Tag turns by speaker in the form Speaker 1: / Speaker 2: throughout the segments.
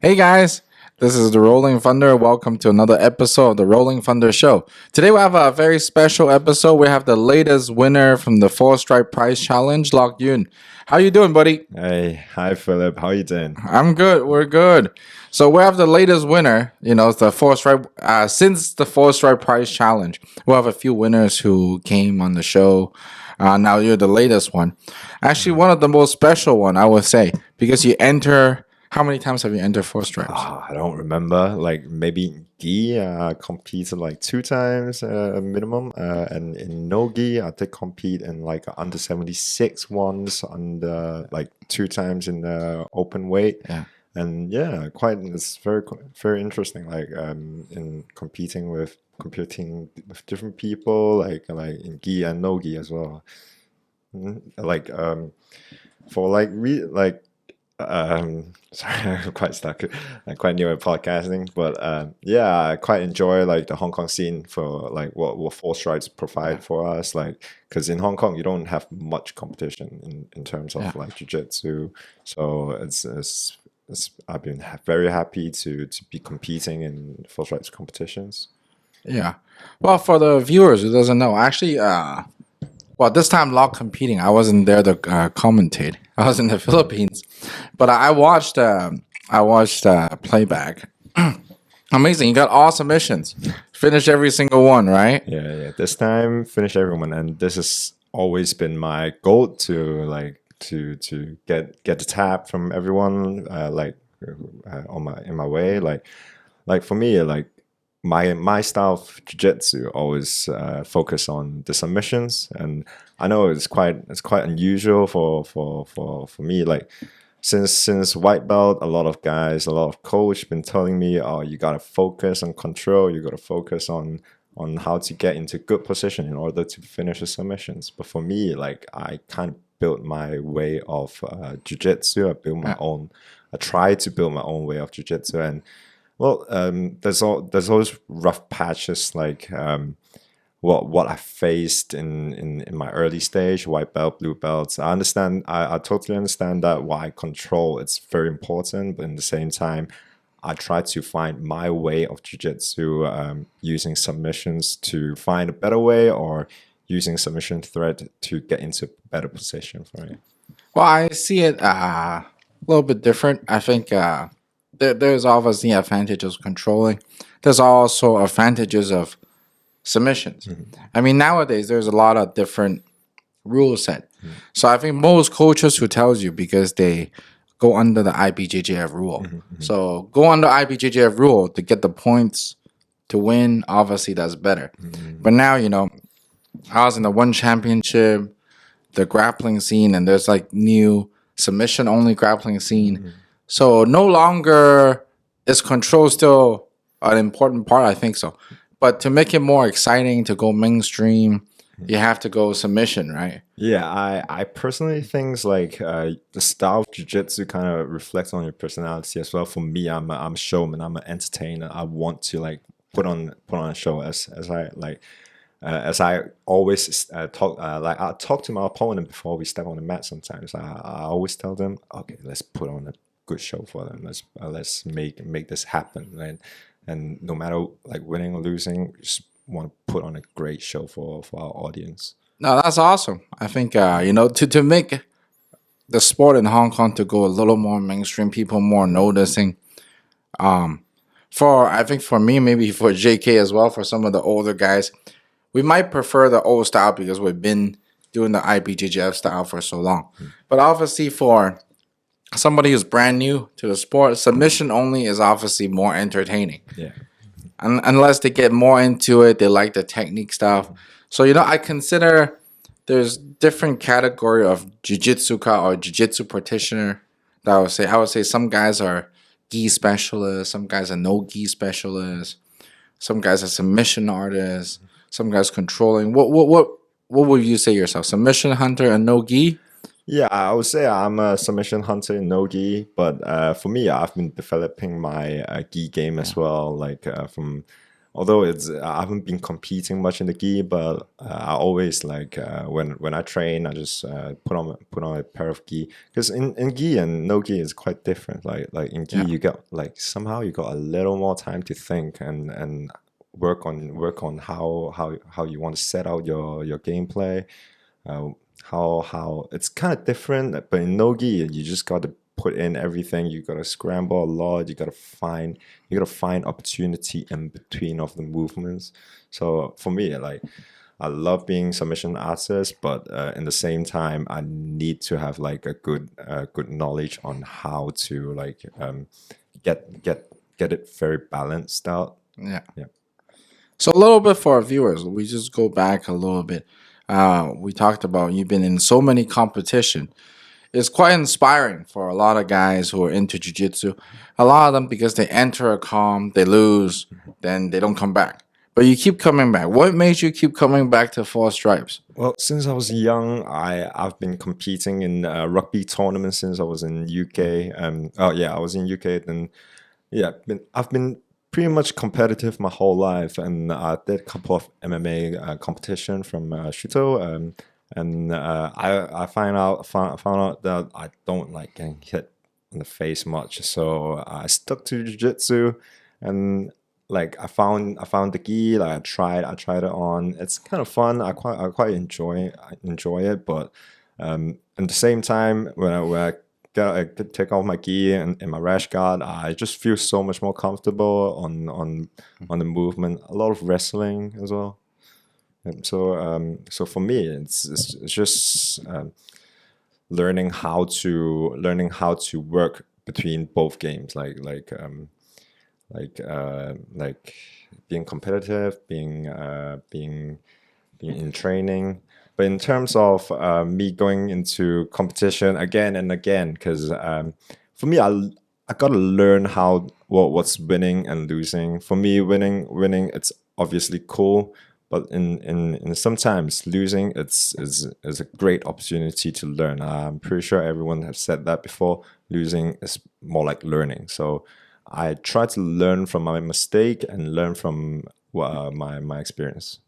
Speaker 1: Hey guys, this is the Rolling Thunder. Welcome to another episode of the Rolling Thunder Show. Today we have a very special episode. We have the latest winner from the 4 Stripe Prize Challenge, Lok Yuen. How you doing, buddy?
Speaker 2: Hey, hi Philip, how you doing?
Speaker 1: I'm good. We're good. So we have the latest winner. It's the 4 Stripe. Since the 4 Stripe Prize Challenge, we have a few winners who came on the show. Now you're the latest one. Actually, one of the most special one, I would say, because you enter. How many times have you entered 4 Stripes?
Speaker 2: I don't remember. Like maybe gi competed like 2 times minimum, and in no gi I did compete in like under 76 once, under like 2 times in the open weight.
Speaker 1: Yeah.
Speaker 2: And yeah, quite it's very interesting. Like in competing with different people, like in gi and no gi as well. Like for like sorry, I'm quite stuck. I'm quite new at podcasting, but yeah, I quite enjoy like the Hong Kong scene for like what 4 Stripes provide for us. Like, because in Hong Kong you don't have much competition in terms of like jiu-jitsu, so it's I've been very happy to be competing in 4 Stripes competitions.
Speaker 1: Yeah. Well, for the viewers who doesn't know, actually, well, this time Lok competing, I wasn't there to commentate. I was in the Philippines, but I watched. I watched playback. Amazing! You got all submissions. Finished every single one, right?
Speaker 2: Yeah. This time finish everyone, and this has always been my goal to like to get the tap from everyone. In my way, like for me, like my style of jiu-jitsu always focus on the submissions, and I know it's quite unusual for me, like since white belt, a lot of coach been telling me, oh, you gotta focus on control, you gotta focus on how to get into good position in order to finish the submissions. But for me, like I kind of built my way of jiu-jitsu. I tried to build my own way of jiu-jitsu. And well, there's always rough patches, like what I faced in my early stage, white belt, blue belts. I understand. I totally understand that why control it's very important, but in the same time, I try to find my way of jiu-jitsu, using submissions to find a better way, or using submission thread to get into a better position for it.
Speaker 1: Well, I see it a little bit different. I think there's obviously advantages of controlling. There's also advantages of submissions. I mean, nowadays there's a lot of different rule set. So I think most coaches who tells you because they go under the IBJJF rule. So go under IBJJF rule to get the points to win. Obviously, that's better. But now I was in the one championship, the grappling scene, and there's like new submission only grappling scene. So no longer is control still an important part. I think so. But to make it more exciting, to go mainstream, you have to go submission, right?
Speaker 2: Yeah, I personally think like the style of jiu-jitsu kind of reflects on your personality as well. For me, I'm a showman. I'm an entertainer. I want to like put on a show as I always talk. Like I talk to my opponent before we step on the mat. Sometimes I always tell them, okay, let's put on a good show for them. Let's make this happen. And no matter like winning or losing, we just want to put on a great show for our audience.
Speaker 1: No, that's awesome. I think to make the sport in Hong Kong to go a little more mainstream, people more noticing. I think for me, maybe for JK as well, for some of the older guys, we might prefer the old style because we've been doing the IBJJF style for so long. But obviously for somebody who's brand new to the sport, submission only is obviously more entertaining.
Speaker 2: Yeah.
Speaker 1: Unless they get more into it, they like the technique stuff. So I consider there's different category of jiu-jitsu-ka or jiu-jitsu practitioner that I would say some guys are gi specialists, some guys are no gi specialists, some guys are submission artists, some guys controlling. What would you say yourself? Submission hunter and no gi?
Speaker 2: Yeah, I would say I'm a submission hunter in no gi, but for me, I've been developing my gi game as well, like from although I haven't been competing much in the gi, but I always like when I train, I just put on a pair of gi, because in gi and no gi is quite different. Like in gi,
Speaker 1: Yeah.
Speaker 2: you got like somehow you got a little more time to think and work on how you want to set out your gameplay. Uh, how it's kind of different, but in no-gi you just got to put in everything. You got to scramble a lot. You got to find opportunity in between of the movements. So for me, like, I love being submission artist, but in the same time, I need to have like a good knowledge on how to like get it very balanced out.
Speaker 1: Yeah.
Speaker 2: Yeah.
Speaker 1: So a little bit for our viewers, we just go back a little bit. We talked about you've been in so many competition. It's quite inspiring for a lot of guys who are into jiu-jitsu. A lot of them, because they enter a comp, they lose, then they don't come back. But you keep coming back. What made you keep coming back to Four Stripes?
Speaker 2: Well, since I was young, I've been competing in rugby tournaments since I was in UK. Oh yeah, I was in UK. Then yeah, I've been pretty much competitive my whole life, and I did a couple of MMA competition from Shuto. And I found out that I don't like getting hit in the face much, so I stuck to jiu-jitsu, and like I found the gi. Like I tried it on. It's kind of fun. I quite enjoy it, but at the same time, I could take off my gi and my rash guard, I just feel so much more comfortable on the movement. A lot of wrestling as well. And so for me, it's just learning how to work between both games, like being competitive, being in training. But in terms of me going into competition again and again, because for me, I gotta learn what's winning and losing. For me, winning it's obviously cool, but in sometimes losing is a great opportunity to learn. I'm pretty sure everyone has said that before. Losing is more like learning. So I try to learn from my mistake and learn from my experience.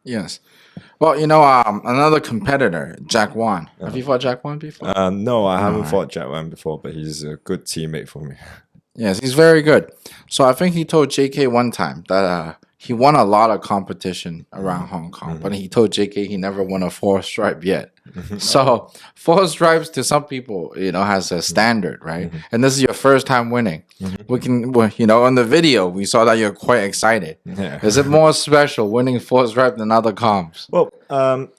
Speaker 1: Yes. Well, another competitor, Jack Wan. Have you fought Jack Wan before?
Speaker 2: No, I haven't
Speaker 1: right.
Speaker 2: fought Jack Wan before, but he's a good teammate for me.
Speaker 1: Yes, he's very good. So I think he told JK one time that he won a lot of competition around Hong Kong, but he told JK he never won a four stripe yet. So four stripes to some people, has a standard, right? And this is your first time winning. On the video, we saw that you're quite excited.
Speaker 2: Yeah.
Speaker 1: Is it more special winning four stripe than other comps?
Speaker 2: Well,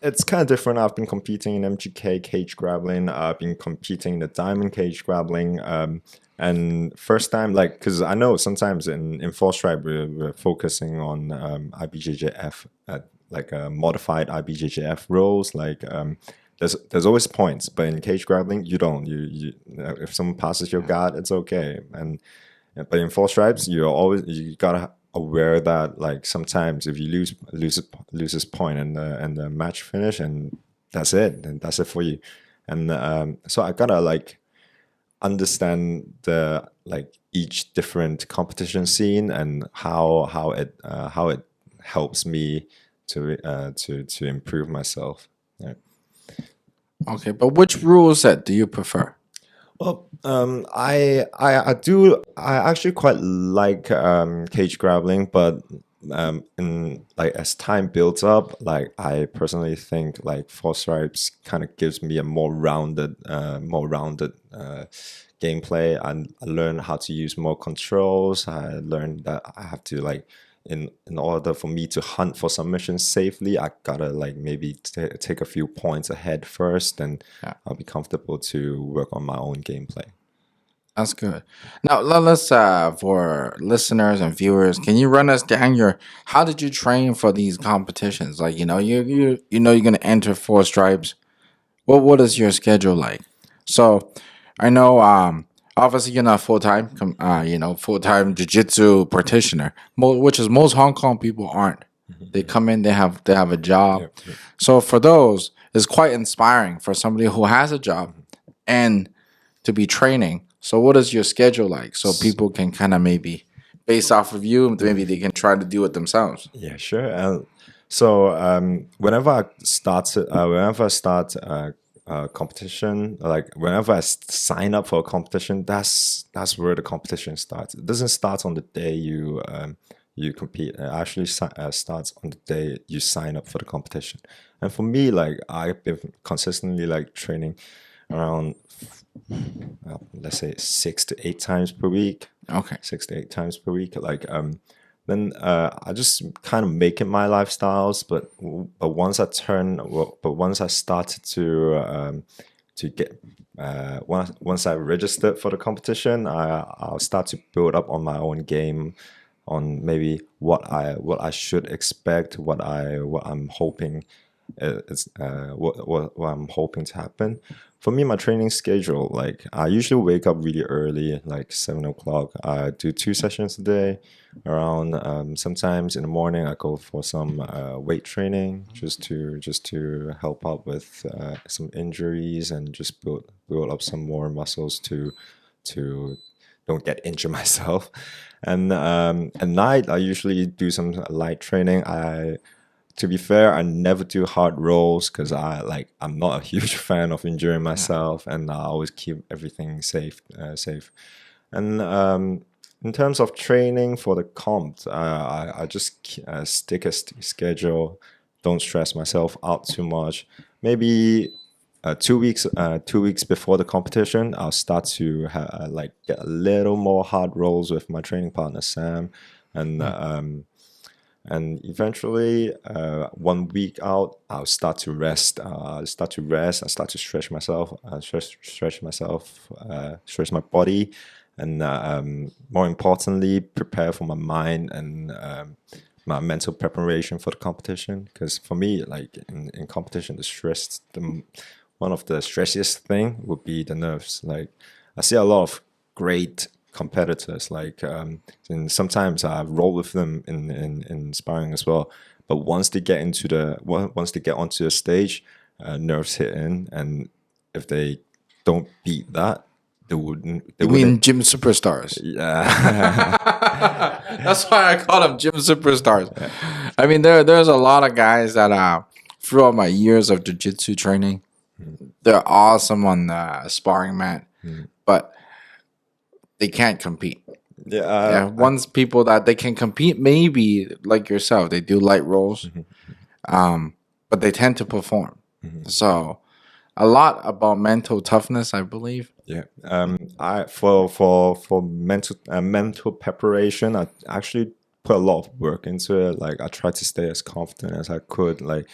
Speaker 2: it's kind of different. I've been competing in MGK cage grappling. I've been competing in the diamond cage grappling. And first time, like, because I know sometimes in four stripe we're focusing on IBJJF, like modified IBJJF rules. Like there's always points, but in cage grappling you don't. You if someone passes your guard, it's okay. But in four stripes, you gotta aware that like sometimes if you lose this point and the match finish, and that's it, and that's it for you. And so I gotta like understand the like each different competition scene and how it helps me to improve myself. Yeah.
Speaker 1: Okay, but which rule set do you prefer?
Speaker 2: Well, I actually quite like cage grappling, but in like as time builds up, like I personally think like four stripes kind of gives me a more rounded gameplay. And I learn how to use more controls. I learned that I have to like in order for me to hunt for submissions safely, I gotta like maybe take a few points ahead first, and I'll be comfortable to work on my own gameplay.
Speaker 1: That's good. Now let's for listeners and viewers, can you run us down how did you train for these competitions? Like you're gonna enter four stripes. What is your schedule like? So I know obviously you're not full-time full-time jiu-jitsu practitioner, which is most Hong Kong people aren't. They come in, they have a job.
Speaker 2: Yeah.
Speaker 1: So for those, it's quite inspiring for somebody who has a job and to be training. So what is your schedule like so people can kind of maybe based off of you, maybe they can try to do it themselves.
Speaker 2: Yeah, sure. So whenever I start competition, like whenever I sign up for a competition, that's where the competition starts. It doesn't start on the day you compete. It actually starts on the day you sign up for the competition. And for me, like I've been consistently like training around let's say 6 to 8 times per week.
Speaker 1: Okay.
Speaker 2: 6 to 8 times per week. Like then I just kind of make it my lifestyles. But once I started to get once I registered for the competition, I'll start to build up on my own game, on maybe what I should expect, what I'm hoping what I'm hoping to happen. For me, my training schedule, like I usually wake up really early, like 7 o'clock. I do 2 sessions a day. Around sometimes in the morning, I go for some weight training just to help out with some injuries and just build up some more muscles to don't get injured myself. And at night, I usually do some light training. To be fair, I never do hard rolls because I'm not a huge fan of injuring myself, and I always keep everything safe. And in terms of training for the comp, I just stick a schedule. Don't stress myself out too much. Maybe 2 weeks before the competition, I'll start to get a little more hard rolls with my training partner Sam, and eventually 1 week out, I'll start to rest. I start to stretch myself, stretch my body, and more importantly, prepare for my mind and my mental preparation for the competition. Because for me, like in competition, one of the stressiest thing would be the nerves. Like I see a lot of great competitors, like and sometimes I roll with them in sparring as well. But once they get onto the stage, nerves hit in, and if they don't beat that, they wouldn't.
Speaker 1: You mean gym superstars?
Speaker 2: Yeah.
Speaker 1: That's why I call them gym superstars. Yeah. I mean, there's a lot of guys that throughout my years of jiu-jitsu training, they're awesome on the sparring mat, but they can't compete. Once people that they can compete, maybe like yourself, they do light rolls, but they tend to perform. So, a lot about mental toughness, I believe.
Speaker 2: Yeah. I for mental preparation, I actually put a lot of work into it. Like I try to stay as confident as I could, like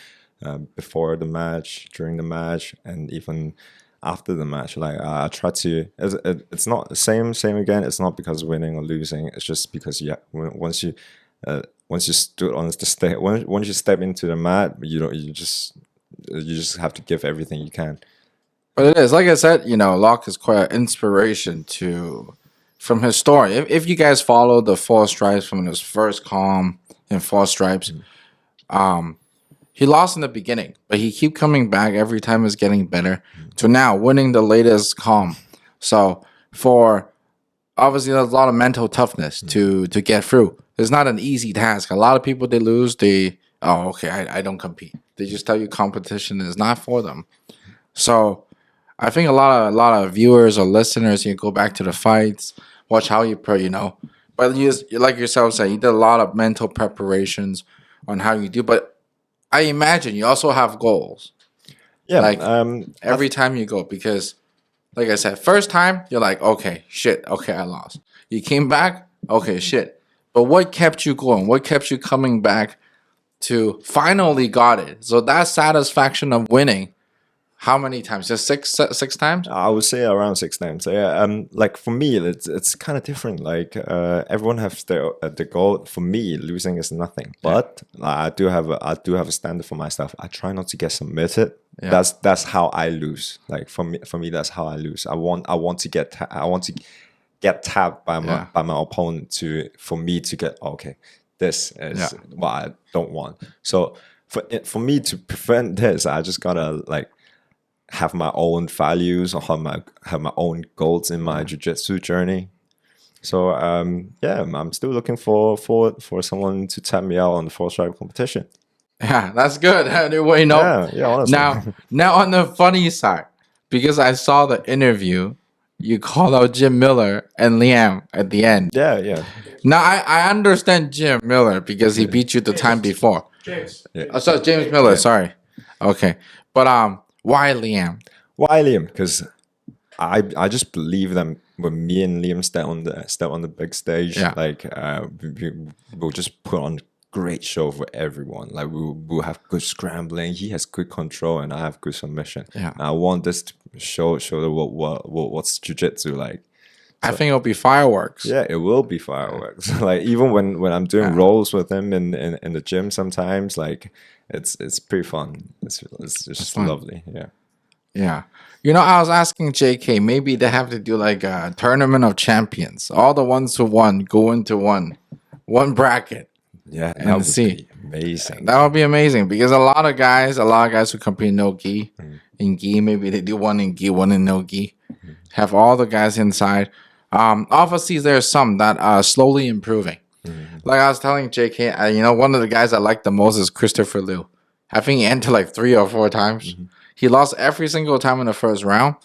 Speaker 2: before the match, during the match, and even after the match. Like I try to. It's not the same again. It's not because winning or losing. It's just because once you stood on the stage, once you step into the mat, you just have to give everything you can.
Speaker 1: But it is, like I said, Lok is quite an inspiration from his story. If you guys follow the 4STRIPES from his first calm in 4STRIPES, he lost in the beginning, but he keep coming back every time. It's getting better to now winning the latest calm. So obviously there's a lot of mental toughness to get through. It's not an easy task. A lot of people, they lose. I don't compete. They just tell you competition is not for them. So I think a lot of viewers or listeners, you go back to the fights, watch how you play, But you like yourself said, you did a lot of mental preparations on how you do. But I imagine you also have goals.
Speaker 2: Yeah.
Speaker 1: Like every time you go, because like I said, first time you're like, okay, shit, okay, I lost. You came back, okay, shit. But what kept you going? What kept you coming back to finally got it? So that satisfaction of winning. How many times? Just six times?
Speaker 2: I would say around 6 times. So yeah. Like for me, it's kind of different. Like everyone has their goal. For me, losing is nothing. But I do have a standard for myself. I try not to get submitted. Yeah. That's how I lose. Like for me, that's how I lose. I want to get tapped by my opponent for me to get okay. This is what I don't want. So for me to prevent this, I just gotta like have my own values or have my own goals in my jiu-jitsu journey. So yeah, I'm still looking for someone to tap me out on the 4 stripe competition.
Speaker 1: Yeah, that's good. Anyway,
Speaker 2: Yeah, honestly.
Speaker 1: now on the funny side, because I saw the interview, you called out Jim Miller and Liam at the end.
Speaker 2: Yeah.
Speaker 1: Now I understand Jim Miller because he beat you the time before.
Speaker 3: James.
Speaker 1: Oh, sorry, James Miller.
Speaker 2: Yeah.
Speaker 1: Sorry. Okay, but why Liam?
Speaker 2: Why Liam? Because I just believe that when me and Liam step on the big stage,
Speaker 1: Yeah.
Speaker 2: like we'll just put on great show for everyone. Like we'll have good scrambling. He has good control, and I have good submission.
Speaker 1: Yeah.
Speaker 2: And I want this to show the what's jiu-jitsu like.
Speaker 1: I think it'll be fireworks.
Speaker 2: Yeah, it will be fireworks. Like even when I'm doing rolls with him in the gym, sometimes like it's pretty fun. It's just
Speaker 1: fun.
Speaker 2: lovely. Yeah.
Speaker 1: Yeah. You know, I was asking JK, maybe they have to do like a tournament of champions. All the ones who won go into one bracket.
Speaker 2: Yeah,
Speaker 1: And
Speaker 2: that would
Speaker 1: see.
Speaker 2: be amazing.
Speaker 1: That would be amazing because a lot of guys who compete in no gi, in gi, maybe they do one in gi, one in no gi. Have all the guys inside. Obviously, there's some that are slowly improving. Like I was telling JK, you know, one of the guys I like the most is Christopher Liu. I think he entered like 3 or 4 times. He lost every single time in the first round,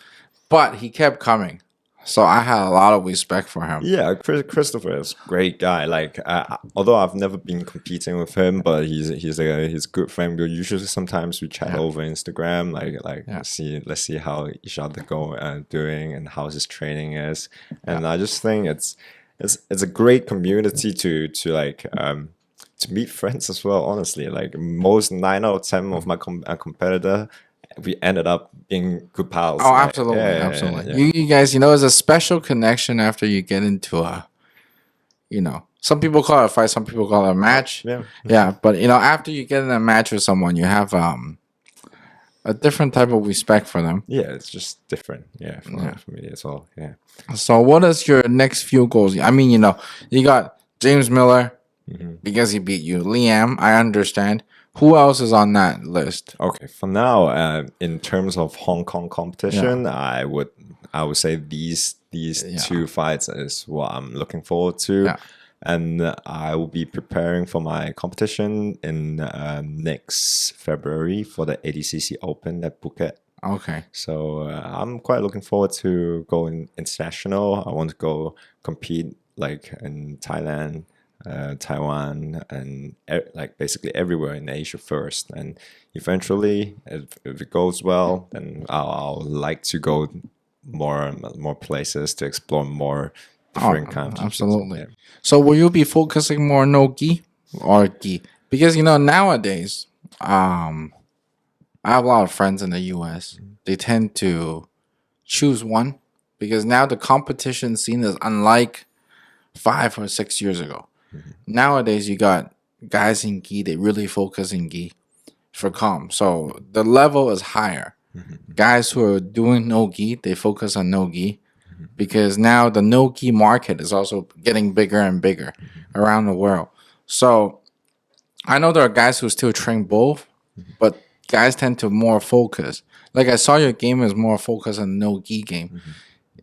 Speaker 1: but he kept coming. So I had a lot of respect for him.
Speaker 2: Yeah, Christopher is a great guy. Like, although I've never been competing with him, but he's a good friend. We usually sometimes we chat over Instagram. Like let's see how each other doing and how his training is. And I just think it's a great community to meet friends as well. Honestly, like most 9 out of 10 of my competitor, we ended up being good pals.
Speaker 1: Oh,
Speaker 2: like,
Speaker 1: absolutely, absolutely.
Speaker 2: yeah.
Speaker 1: You guys, you know, it's a special connection after you get into a, you know, some people call it a fight, some people call it a match.
Speaker 2: Yeah.
Speaker 1: Yeah, but you know, after you get in a match with someone, you have a different type of respect for them.
Speaker 2: Yeah, it's just different. Yeah, for me as well. Yeah.
Speaker 1: So, what is your next few goals? I mean, you know, you got James Miller because he beat you. Liam, I understand. Who else is on that list?
Speaker 2: Okay, for now, in terms of Hong Kong competition, I would say these 2 fights is what I'm looking forward to.
Speaker 1: Yeah.
Speaker 2: And I will be preparing for my competition in next February for the ADCC Open at Phuket.
Speaker 1: Okay.
Speaker 2: So I'm quite looking forward to going international. I want to go compete like in Thailand, Taiwan, and like basically everywhere in Asia first. And eventually, if it goes well, then I'll like to go more places to explore more different countries.
Speaker 1: Absolutely. So will you be focusing more on no gi or gi? Because you know nowadays, I have a lot of friends in the US. They tend to choose one because now the competition scene is unlike 5 or 6 years ago. Nowadays, you got guys in gi. They really focus in gi for comp. So the level is higher. Guys who are doing no gi, they focus on no gi because now the no gi market is also getting bigger and bigger around the world. So I know there are guys who still train both, but guys tend to more focus. Like I saw your game is more focused on no gi game.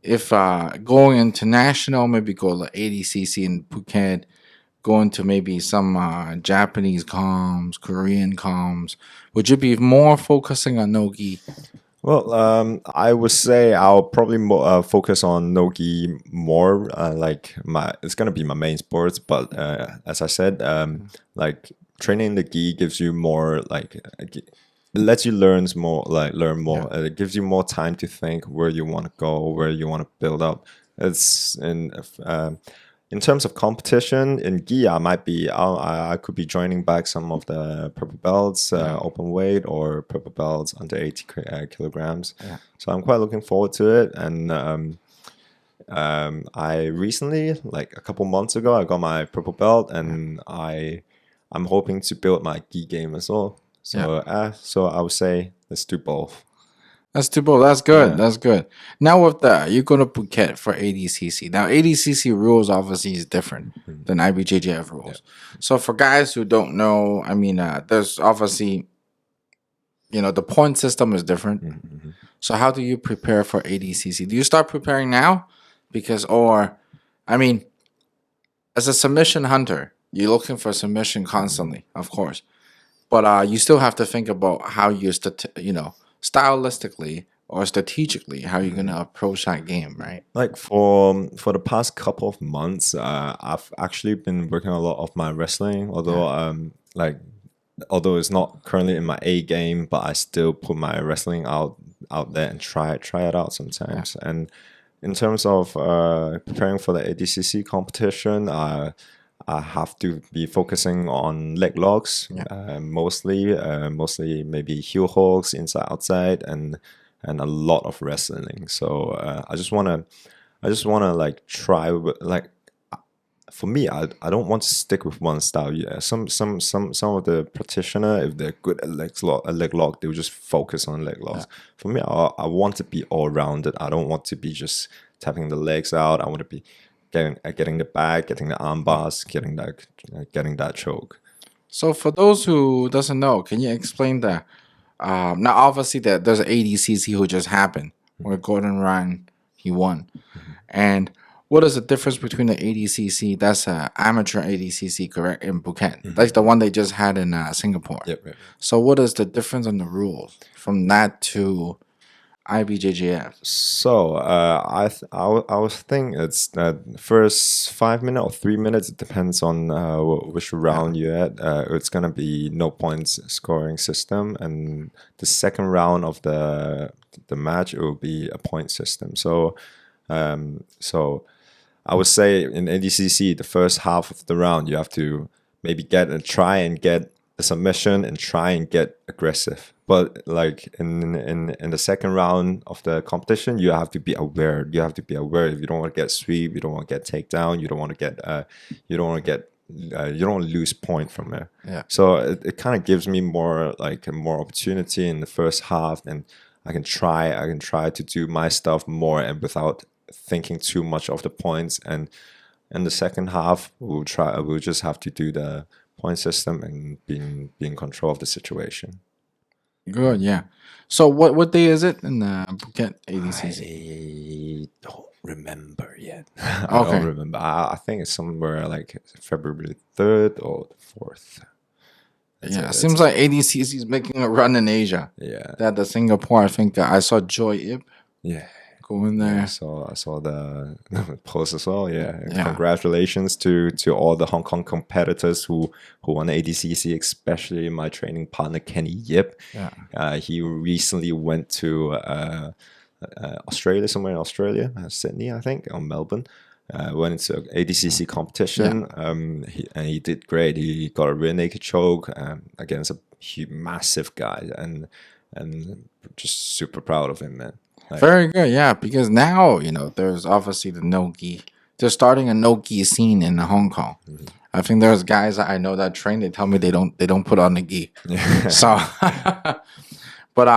Speaker 1: If going international, maybe go to ADCC in Phuket, going to maybe some Japanese comms, Korean comms, would you be more focusing on no gi?
Speaker 2: Well, I would say I'll probably focus on no-gi more. It's gonna be my main sports, but as I said, like training the gi gives you more it lets you learn more. It gives you more time to think where you want to go, where you want to build up. It's in terms of competition in gi, I could be joining back some of the purple belts, open weight, or purple belts under 80 kilograms.
Speaker 1: Yeah.
Speaker 2: So I'm quite looking forward to it. And I recently, like a couple months ago, I got my purple belt, and I'm hoping to build my gi game as well. So so I would say let's do both.
Speaker 1: That's too bold. That's good.
Speaker 2: Yeah.
Speaker 1: That's good. Now with that, you go to Phuket for ADCC. Now ADCC rules obviously is different than IBJJF rules. So for guys who don't know, I mean, there's obviously, you know, the point system is different. So how do you prepare for ADCC? Do you start preparing now? Because or I mean, as a submission hunter, you're looking for submission constantly, of course. But you still have to think about how you stylistically or strategically how you're gonna approach that game, right?
Speaker 2: Like for the past couple of months, I've actually been working a lot of my wrestling. Although it's not currently in my A game, but I still put my wrestling out there and try it out sometimes. And in terms of preparing for the ADCC competition, I have to be focusing on leg locks, mostly maybe heel hooks, inside outside, and a lot of wrestling. So I just wanna like try like. For me, I don't want to stick with one style. Yeah, some of the practitioner, if they're good at leg lock, they'll just focus on leg locks. For me, I want to be all rounded. I don't want to be just tapping the legs out. I want to be getting the back, getting the arm bars, getting that choke.
Speaker 1: So for those who doesn't know, can you explain that? Now obviously there's an ADCC who just happened where Gordon Ryan he won, and what is the difference between the ADCC? That's amateur ADCC, correct, in Phuket. That's the one they just had in Singapore.
Speaker 2: Yep.
Speaker 1: So what is the difference on the rules from that to IBJJF?
Speaker 2: So I was thinking it's that first 5 minutes or 3 minutes. It depends on which round you're at. It's gonna be no points scoring system, and the second round of the match it will be a point system. So I would say in ADCC the first half of the round you have to maybe try and get a submission and try and get aggressive. But like in the second round of the competition, you have to be aware. You have to be aware if you don't want to get sweep, you don't want to get takedown, you don't want to lose point from there.
Speaker 1: Yeah.
Speaker 2: So it kind of gives me more opportunity in the first half, and I can try to do my stuff more and without thinking too much of the points. And in the second half, we'll just have to do the point system and be in control of the situation.
Speaker 1: Good, yeah. So what day is it in Phuket ADCC?
Speaker 2: I don't remember yet.
Speaker 1: Okay.
Speaker 2: I don't remember. I think it's somewhere like February 3rd or the 4th.
Speaker 1: It seems like ADCC is making a run in Asia.
Speaker 2: Yeah.
Speaker 1: That the Singapore, I think I saw Joy Ip.
Speaker 2: Yeah.
Speaker 1: Go in there.
Speaker 2: I saw the post as well. Yeah. Congratulations to all the Hong Kong competitors who won ADCC, especially my training partner Kenny Yip.
Speaker 1: Yeah.
Speaker 2: He recently went to Australia, somewhere in Australia, Sydney, I think, or Melbourne. Went into ADCC competition. He did great. He got a rear naked choke against a massive guy, and just super proud of him, man.
Speaker 1: Very good, yeah. Because now there's obviously the no gi. They're starting a no gi scene in Hong Kong. I think there's guys that I know that train. They tell me they don't put on the gi. So, but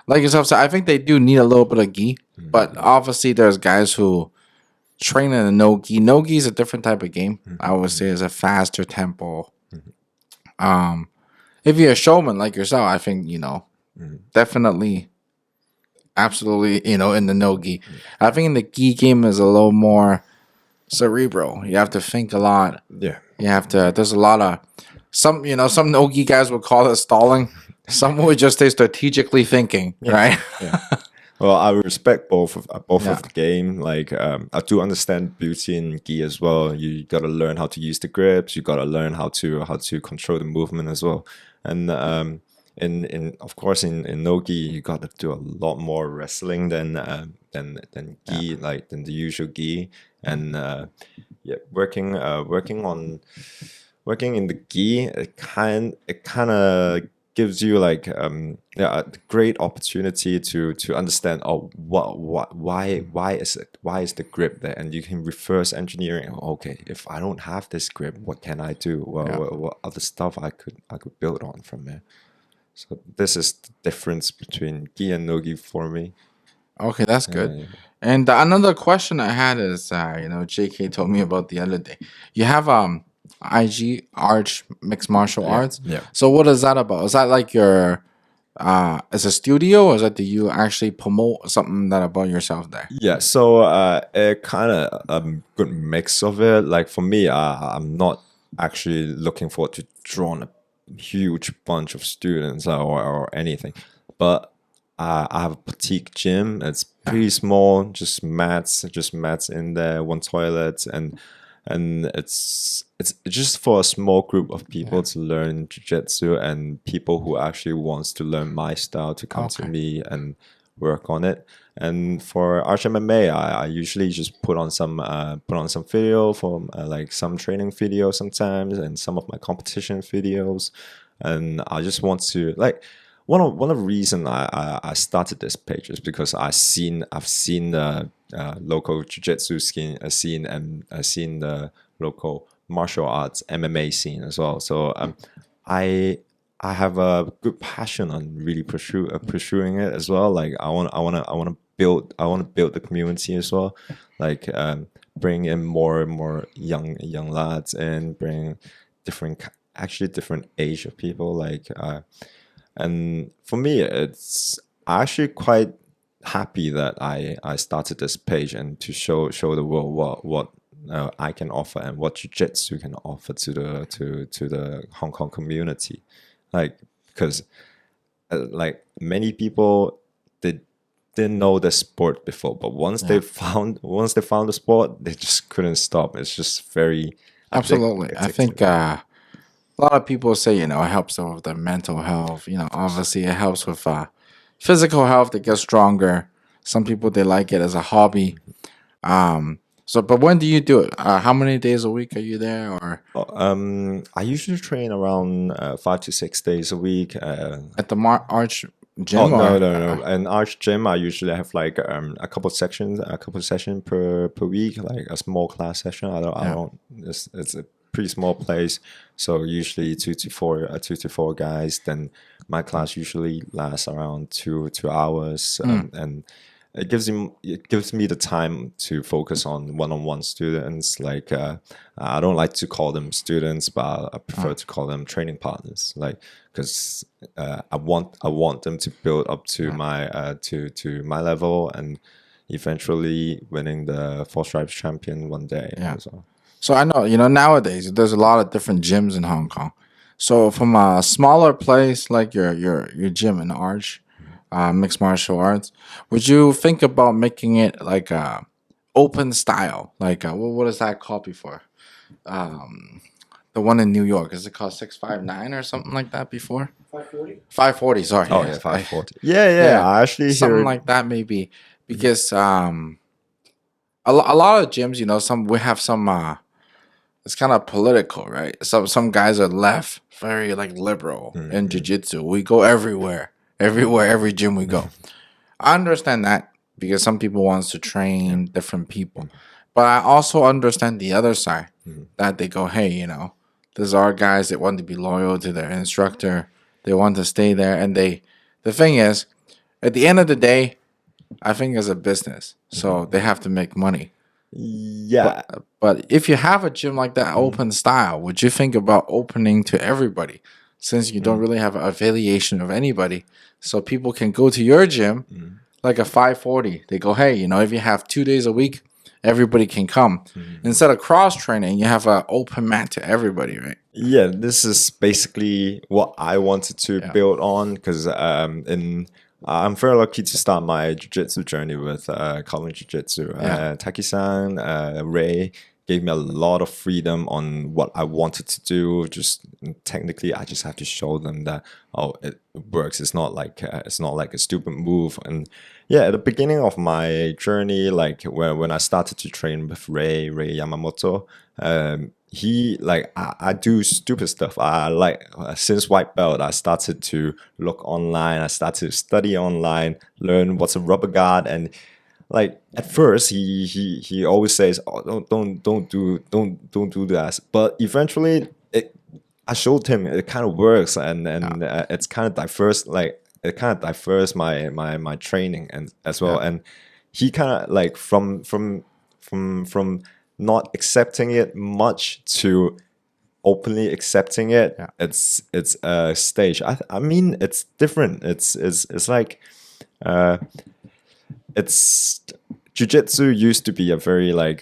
Speaker 1: like yourself said, I think they do need a little bit of gi. But obviously, there's guys who train in a no gi. No gi is a different type of game. I would say it's a faster tempo. If you're a showman like yourself, I think definitely. Absolutely, in the no gi. I think in the gi game is a little more cerebral. You have to think a lot.
Speaker 2: Yeah.
Speaker 1: You have to. There's a lot of some no gi guys would call it stalling. Some would just say strategically thinking, right?
Speaker 2: Yeah. Well, I respect both of the game. Like, I do understand beauty in gi as well. You got to learn how to use the grips. You got to learn how to control the movement as well. And of course in no gi you got to do a lot more wrestling than gi, than the usual gi, and working in the gi it kind of gives you a great opportunity to understand why is the grip there, and you can reverse engineering. Okay, if I don't have this grip, what can I do? What other stuff I could build on from there. So this is the difference between gi and no gi for me.
Speaker 1: Okay, that's good. And another question I had is, JK told me about the other day. You have IG Arch Mixed Martial Arts.
Speaker 2: Yeah.
Speaker 1: So what is that about? Is that like your as a studio, or is that do you actually promote something that about yourself there?
Speaker 2: Yeah, so it kind of good mix of it. Like for me, I'm not actually looking forward to draw on a huge bunch of students or anything, but I have a boutique gym. It's pretty small, just mats in there, one toilet, and it's just for a small group of people to learn jiu-jitsu, and people who actually wants to learn my style to come to
Speaker 1: Okay.
Speaker 2: me and work on it. And for Arch MMA, I usually just put on some video for like some training videos sometimes, and some of my competition videos. And I just want to like one of the reason I started this page is because I've seen the local jiu-jitsu scene, and I've seen the local martial arts MMA scene as well. So I I have a good passion on really pursuing it as well. Like I want to build the community as well. Like bring in more and more young lads, and bring actually different age of people. Like and for me, it's actually quite happy that I started this page, and to show the world what I can offer, and what jiu-jitsu can offer to the Hong Kong community. Like because like many people, they didn't know the sport before, but once they found the sport, they just couldn't stop. It's just very
Speaker 1: Absolutely. I think
Speaker 2: addictive.
Speaker 1: a lot of people say, it helps with their mental health. Obviously it helps with physical health to get stronger. Some people, they like it as a hobby. So, but when do you do it? How many days a week are you there? Or
Speaker 2: I usually train around 5 to 6 days a week.
Speaker 1: at the Arch
Speaker 2: Oh
Speaker 1: gym?
Speaker 2: no,
Speaker 1: Or
Speaker 2: no, no! In Arch Gym, I usually have like a couple sessions per week, like a small class session. I
Speaker 1: yeah.
Speaker 2: don't. It's a pretty small place, so usually 2 to 4 guys. Then my class usually lasts around 2 hours, and it gives me the time to focus on one-on-one students. Like I don't like to call them students, but I prefer to call them training partners. Like because I want them to build up to to my level, and eventually winning the 4 Stripes champion one day.
Speaker 1: Yeah.
Speaker 2: So.
Speaker 1: So I know, nowadays there's a lot of different gyms in Hong Kong. So from a smaller place like your gym in Arch, mixed martial arts, would you think about making it like a open style? Like what is that called before? The one in New York, is it called 659 or something like that before? 540. Sorry.
Speaker 2: Oh yeah,
Speaker 1: Yes.
Speaker 2: 540. Yeah, yeah.
Speaker 1: Yeah,
Speaker 2: I actually
Speaker 1: something
Speaker 2: hear.
Speaker 1: like that maybe, because a lot of gyms, some we have some it's kind of political, right? Some guys are left, very like liberal in jiu-jitsu. We go everywhere, every gym we go. I understand that because some people wants to train different people, but I also understand the other side, that they go, hey, these are guys that want to be loyal to their instructor. They want to stay there, and the thing is, at the end of the day, I think it's a business, so they have to make money.
Speaker 2: Yeah.
Speaker 1: But if you have a gym like that, open style, would you think about opening to everybody, since you don't really have an affiliation of anybody, so people can go to your gym like a 540? They go, hey, if you have 2 days a week, everybody can come. Instead of cross training, you have an open mat to everybody, right?
Speaker 2: Yeah, this is basically what I wanted to build on, because I'm very lucky to start my jiu-jitsu journey with Colin Jiu-Jitsu.
Speaker 1: Yeah.
Speaker 2: Taki-san, Ray gave me a lot of freedom on what I wanted to do. Just technically, I just have to show them that it works. It's not like a stupid move. And yeah, at the beginning of my journey, like when I started to train with Ray Yamamoto, he like I do stupid stuff. I like since white belt, I started to look online. I started to study online, learn what's a rubber guard, and like at first he always says, "Oh, don't do that." But eventually, I showed him it kind of works, and it's kind of diverse. Like it kind of diverse my training and as well, and he kind of like from not accepting it much to openly accepting it.
Speaker 1: Yeah.
Speaker 2: It's a stage. I mean, it's different. It's like it's jiu-jitsu used to be a very like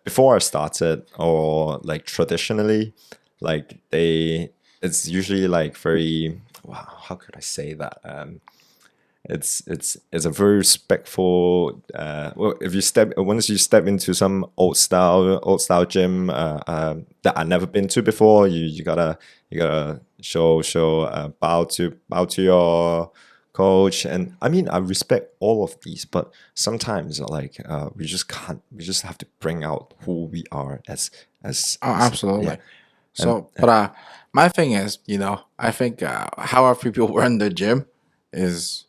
Speaker 2: before I started, or like traditionally, like it's usually like very, wow, how could I say that, it's a very respectful, well, if you step once you step into some old style gym that I've never been to before, you gotta show bow to your coach. And I mean, I respect all of these, but sometimes like we just have to bring out who we are
Speaker 1: Oh,
Speaker 2: as
Speaker 1: absolutely.
Speaker 2: yeah.
Speaker 1: So, but my thing is, I think however people run the gym is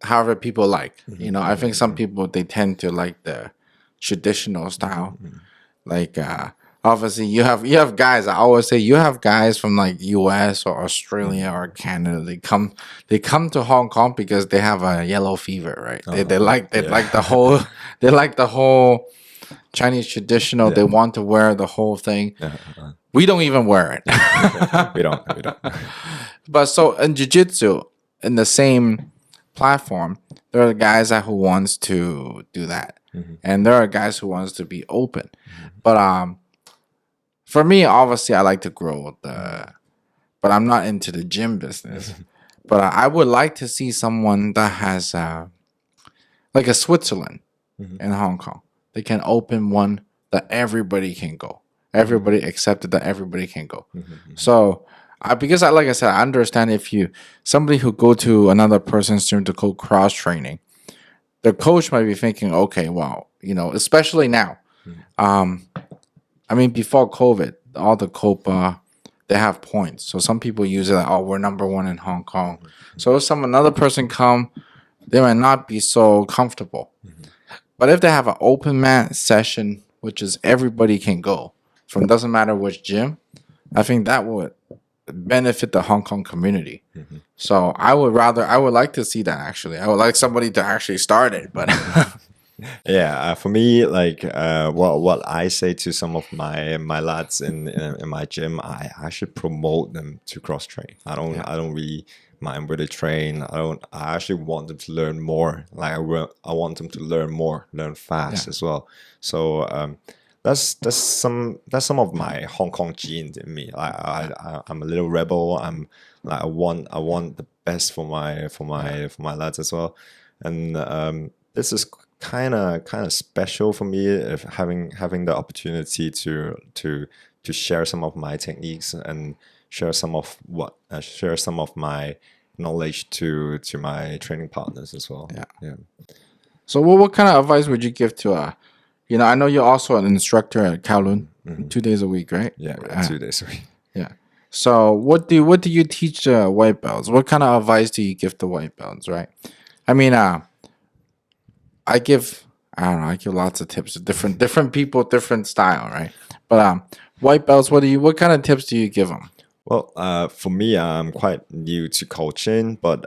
Speaker 1: however people like. I think some people they tend to like the traditional style. Like obviously you have guys. I always say you have guys from like US or Australia or Canada. They come to Hong Kong because they have a yellow fever, right? They like the whole they like the whole Chinese traditional. They want to wear the whole thing. We don't even wear it.
Speaker 2: We don't.
Speaker 1: But so in jiu-jitsu, in the same platform, there are guys who wants to do that. And there are guys who wants to be open. But for me, obviously I like to grow but I'm not into the gym business. But I would like to see someone that has like a Switzerland in Hong Kong. They can open one that everybody can go. Everybody accepted that everybody can go. So because like I said, I understand if somebody who go to another person's gym to go cross training, the coach might be thinking, okay, well, especially now. I mean, before COVID, all the Copa, they have points. So some people use it like, oh, we're number one in Hong Kong. So if another person come, they might not be so comfortable. But if they have an open mat session, which is everybody can go, from doesn't matter which gym, I think that would benefit the Hong Kong community. So I would like to see that actually. I would like somebody to actually start it, but
Speaker 2: Yeah, for me, like what I say to some of my lads in my gym, I actually promote them to cross train. I don't really mind where they train. I actually want them to learn more. Like I want them to learn fast as well. So that's some of my Hong Kong genes in me. I'm a little rebel. I'm like I want the best for my lads as well. And this is kind of special for me, if having the opportunity to share some of my techniques and share some of my knowledge to my training partners as well. Yeah.
Speaker 1: So what kind of advice would you give to I know you're also an instructor at Kowloon 2 days a week, right?
Speaker 2: Yeah, 2 days a week.
Speaker 1: Yeah. So what do you teach white belts? What kind of advice do you give the white belts, right? I mean, I give lots of tips to different people, different style, right? But white belts, what kind of tips do you give them?
Speaker 2: Well, for me, I'm quite new to coaching, but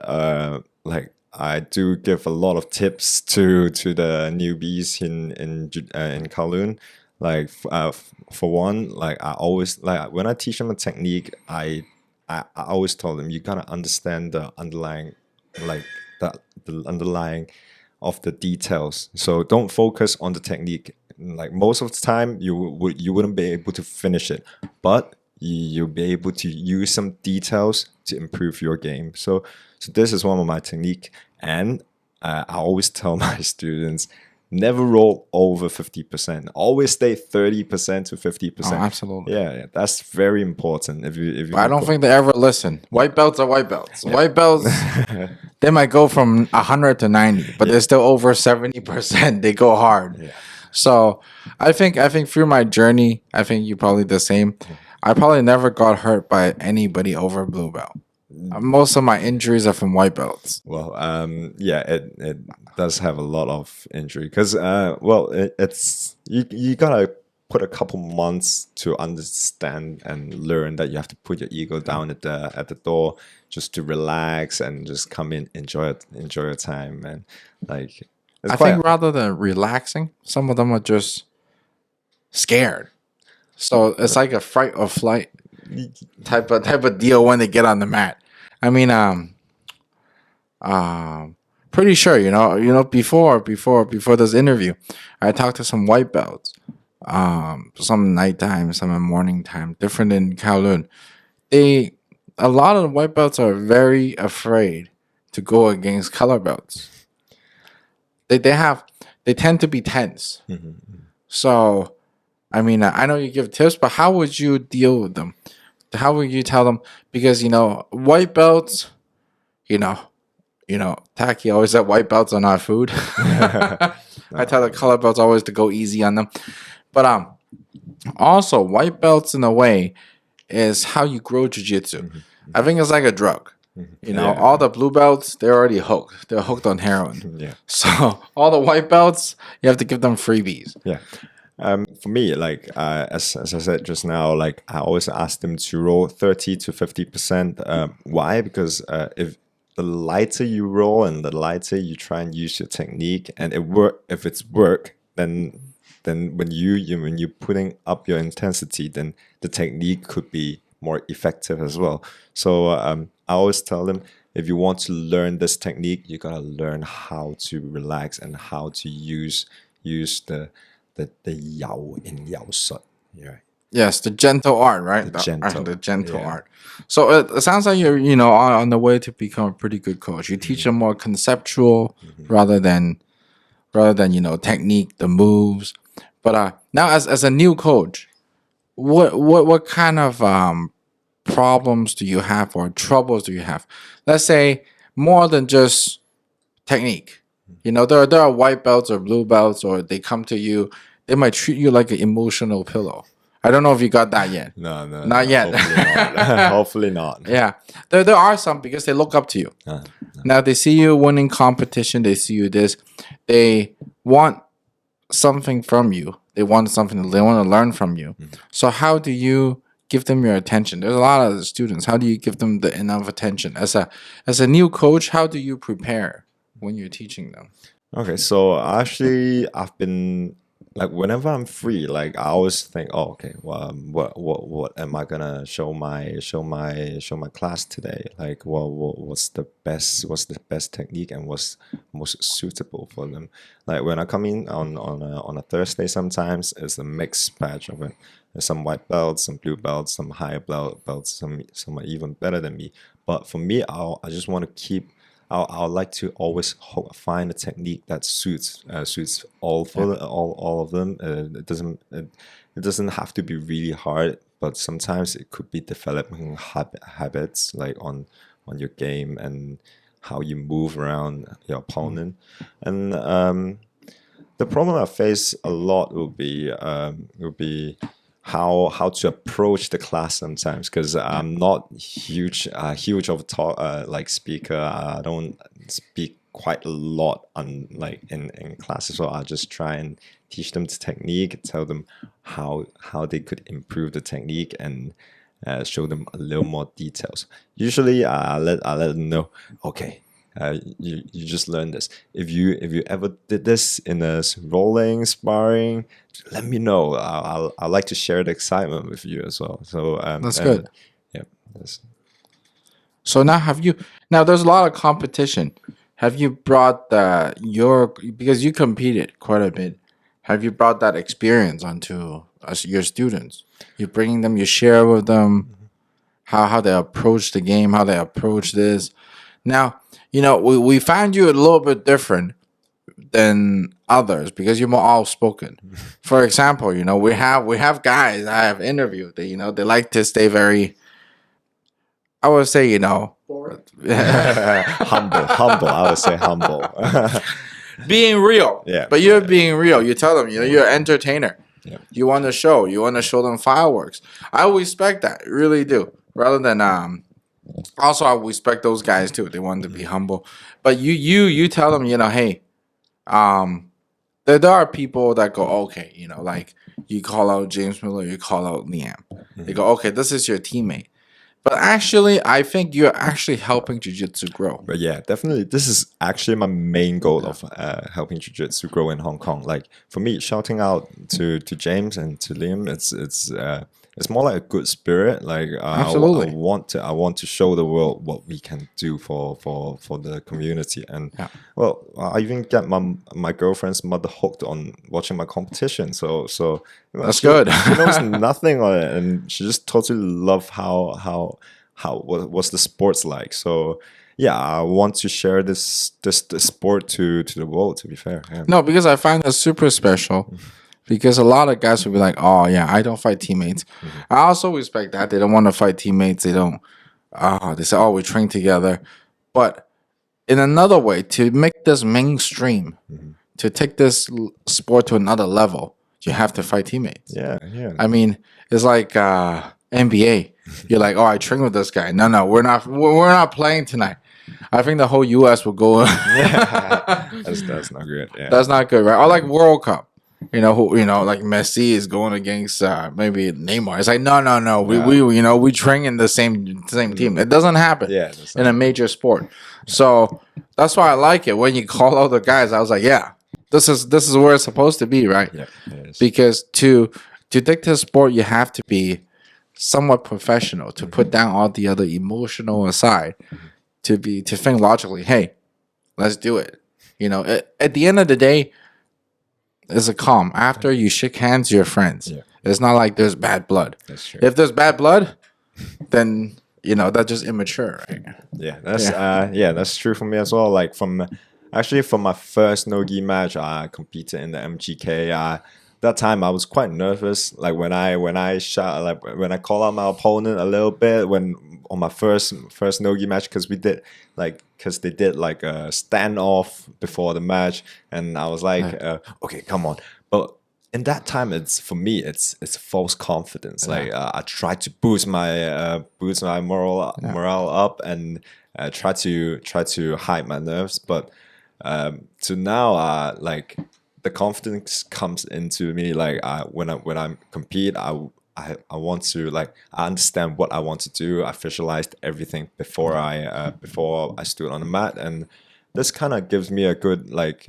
Speaker 2: like I do give a lot of tips to the newbies in Kowloon. Like for one, like I always like when I teach them a technique, I always tell them you gotta understand the underlying, like the underlying of the details. So don't focus on the technique. Like most of the time, you wouldn't be able to finish it, but you'll be able to use some details to improve your game. So this is one of my technique, and I always tell my students, never roll over 50%. Always stay 30% to 50%.
Speaker 1: Oh, absolutely.
Speaker 2: Yeah, that's very important. If you
Speaker 1: I don't think they ever listen. White belts are white belts. Yeah. White belts, they might go from 100 to 90, but they're still over 70%. They go hard. Yeah. So I think through my journey, I think you probably the same. I probably never got hurt by anybody over blue belt. Most of my injuries are from white belts.
Speaker 2: Well, yeah, it does have a lot of injury because, it's you gotta put a couple months to understand and learn that you have to put your ego down at the door, just to relax and just come in, enjoy your time, and like.
Speaker 1: I think rather than relaxing, some of them are just scared. So it's like a fight or flight type of deal when they get on the mat. I mean, pretty sure before this interview, I talked to some white belts. Some nighttime, some in morning time, different in Kowloon. A lot of the white belts are very afraid to go against color belts. They tend to be tense. So, I mean, I know you give tips, but how would you deal with them? How would you tell them? Because white belts, you know, Taki always said white belts are not food. I tell the color belts always to go easy on them, but also white belts in a way is how you grow jiu-jitsu. I think it's like a drug. All the blue belts, they're already hooked. They're hooked on heroin.
Speaker 2: Yeah.
Speaker 1: So all the white belts, you have to give them freebies.
Speaker 2: Yeah. For me, like as I said just now, like I always ask them to roll 30 to 50%. Why? Because if the lighter you roll and the lighter you try and use your technique, and if it's work, then when you're putting up your intensity, then the technique could be more effective as well. So I always tell them, if you want to learn this technique, you gotta learn how to relax and how to use the yao in yao shut. Yeah.
Speaker 1: Yes, the gentle art, right? The gentle art. So it sounds like you're, on the way to become a pretty good coach. You teach them more conceptual rather than technique, the moves. But now, as a new coach, what kind of problems do you have or troubles do you have? Let's say more than just technique. There are white belts or blue belts, or they come to you. They might treat you like an emotional pillow. I don't know if you got that yet.
Speaker 2: No,
Speaker 1: Not yet.
Speaker 2: Hopefully not. Hopefully not.
Speaker 1: Yeah, there are some because they look up to you. Now they see you winning competition. They see you this. They want something from you. They want to learn from you. So how do you give them your attention? There's a lot of students. How do you give them the enough attention? As a new coach, how do you prepare when you're teaching them?
Speaker 2: Okay, so actually, I've been like whenever I'm free, like I always think, oh, okay, well, what am I gonna show my class today? Like, what's the best technique and what's most suitable for them? Like when I come in on a Thursday, sometimes it's a mixed batch of it. There's some white belts, some blue belts, some higher belts, some are even better than me. But for me, I just want to keep. I like to always find a technique that suits all of them. It doesn't have to be really hard, but sometimes it could be developing habits like on your game and how you move around your opponent. And the problem I face a lot will be how to approach the class sometimes, because I'm not huge of a talk like speaker. I don't speak quite a lot on like in classes, so I'll just try and teach them the technique, tell them how they could improve the technique, and show them a little more details. Usually I let them know, okay, you just learned this. If you ever did this in a rolling sparring, let me know. I like to share the excitement with you as well. So
Speaker 1: that's good.
Speaker 2: Yeah.
Speaker 1: So now there's a lot of competition. Have you brought because you competed quite a bit? Have you brought that experience onto your students? You're bringing them. You share with them how they approach the game, how they approach this. Now, we find you a little bit different than others because you're more outspoken. For example, we have guys I have interviewed that they like to stay very, I would say,
Speaker 2: humble. I would say humble.
Speaker 1: Being real.
Speaker 2: Yeah.
Speaker 1: But you're being real. You tell them, you're an entertainer.
Speaker 2: Yeah.
Speaker 1: You want to show them fireworks. I respect that, really do. Rather than also, I respect those guys too. They want to be humble, but you tell them, hey, there are people that go, okay, like you call out James Miller, you call out Liam. They go, okay, this is your teammate, But actually, I think you're actually helping jiu-jitsu grow.
Speaker 2: But yeah, definitely, this is actually my main goal of helping jiu-jitsu grow in Hong Kong. Like for me, shouting out to James and to Liam, it's more like a good spirit. Like
Speaker 1: Absolutely.
Speaker 2: I want to show the world what we can do for the community. And well, I even get my girlfriend's mother hooked on watching my competition. So
Speaker 1: That's good.
Speaker 2: She knows nothing on it, and she just totally love what's the sports like. So yeah, I want to share this sport to the world, to be fair. Yeah.
Speaker 1: No, because I find that super special. Because a lot of guys will be like, "Oh yeah, I don't fight teammates." I also respect that they don't want to fight teammates. They don't. They say, "Oh, we train together," but in another way, to make this mainstream, to take this sport to another level, you have to fight teammates.
Speaker 2: Yeah, yeah.
Speaker 1: I mean, it's like NBA. You're like, "Oh, I train with this guy." No, we're not. We're not playing tonight. I think the whole U.S. will go.
Speaker 2: That's not good. Yeah.
Speaker 1: That's not good, right? Or like World Cup. Like Messi is going against maybe Neymar. It's like no. We train in the same team. It doesn't happen in a major sport. So that's why I like it when you call out the guys. I was like, yeah, this is where it's supposed to be, right?
Speaker 2: Yeah, it is.
Speaker 1: Because to take this sport, you have to be somewhat professional. To put down all the other emotional aside, to think logically. Hey, let's do it. At the end of the day. It's a calm. After you shake hands, you're friends.
Speaker 2: Yeah.
Speaker 1: It's not like there's bad blood.
Speaker 2: That's true.
Speaker 1: If there's bad blood, then that's just immature, right?
Speaker 2: Yeah, that's true for me as well. Like from my first nogi match, I competed in the MGK. That time I was quite nervous. Like when I shot, like when I call out my opponent a little bit when on my first nogi match, because they did like a standoff before the match, and I was like, okay, come on. But in that time, it's false confidence. Like I try to boost my morale up and try to hide my nerves. But to now, like the confidence comes into me. Like when I compete, I want to, like, I understand what I want to do. I visualized everything before I stood on the mat, and this kind of gives me a good like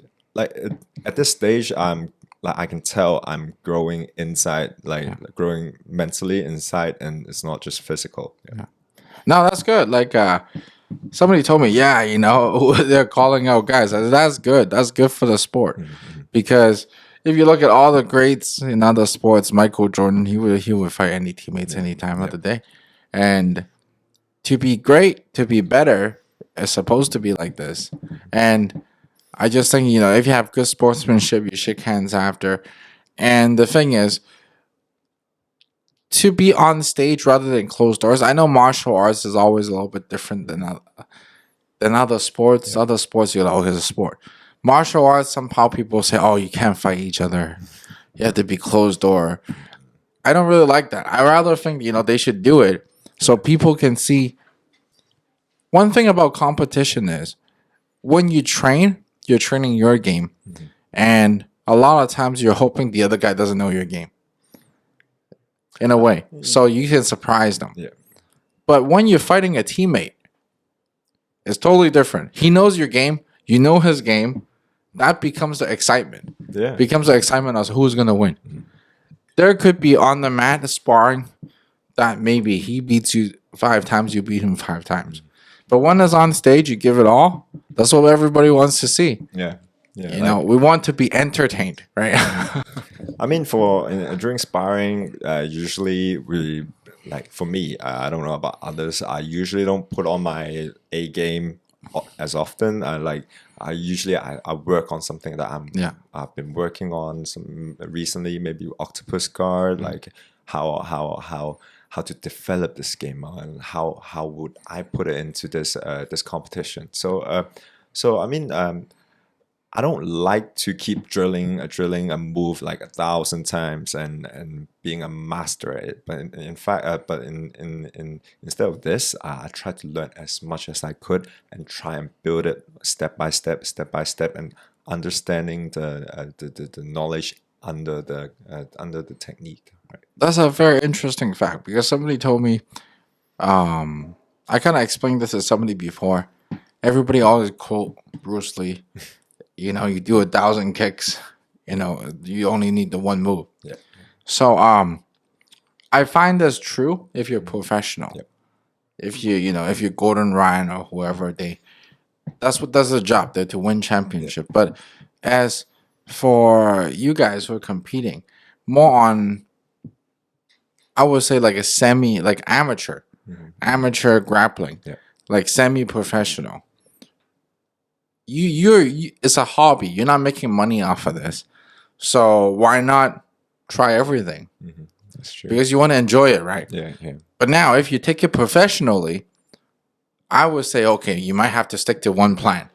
Speaker 2: at this stage I can tell I'm growing inside, growing mentally inside, and it's not just physical. Yeah.
Speaker 1: No, that's good. Like somebody told me, they're calling out guys. I said, that's good. That's good for the sport, because if you look at all the greats in other sports, Michael Jordan, he would fight any teammates any time of the day. And to be great, to be better, is supposed to be like this. And I just think, if you have good sportsmanship, you shake hands after. And the thing is, to be on stage rather than closed doors. I know martial arts is always a little bit different than other sports. Yeah. Other sports, you're like, oh, it's a sport. Martial arts, somehow people say, oh, you can't fight each other. You have to be closed door. I don't really like that. I rather think, they should do it so people can see. One thing about competition is when you train, you're training your game. Mm-hmm. And a lot of times you're hoping the other guy doesn't know your game. In a way. So you can surprise them. Yeah. But when you're fighting a teammate, it's totally different. He knows your game. You know his game. That becomes the excitement. Yeah. Becomes the excitement of who's going to win. Mm-hmm. There could be on the mat sparring that maybe he beats you 5 times, you beat him 5 times. But when it's on stage, you give it all. That's what everybody wants to see. Yeah. Yeah, we want to be entertained, right?
Speaker 2: I mean, during sparring, usually we, like, for me, I don't know about others. I usually don't put on my A game as often. I usually work on something that I've been working on some recently, maybe octopus guard, like how to develop this game and how would I put it into this competition. So I mean, I don't like to keep drilling a move like 1,000 times and being a master at it. But in fact, instead of this, I try to learn as much as I could and try and build it step by step, and understanding the knowledge under the technique. Right?
Speaker 1: That's a very interesting fact, because somebody told me I kind of explained this to somebody before. Everybody always quote Bruce Lee. You know, you do 1,000 kicks. You know, you only need the one move.
Speaker 2: Yeah.
Speaker 1: So I find this true if you're professional.
Speaker 2: Yep.
Speaker 1: If if you're Gordon Ryan or whoever, that's what does the job. They're to win championship. But as for you guys who are competing, more on, I would say like a like amateur, amateur grappling,
Speaker 2: Yeah.
Speaker 1: like semi-professional. It's a hobby. You're not making money off of this, so why not try everything?
Speaker 2: That's true.
Speaker 1: Because you want to enjoy it, right?
Speaker 2: Yeah, yeah.
Speaker 1: But now, if you take it professionally, I would say, okay, you might have to stick to one plan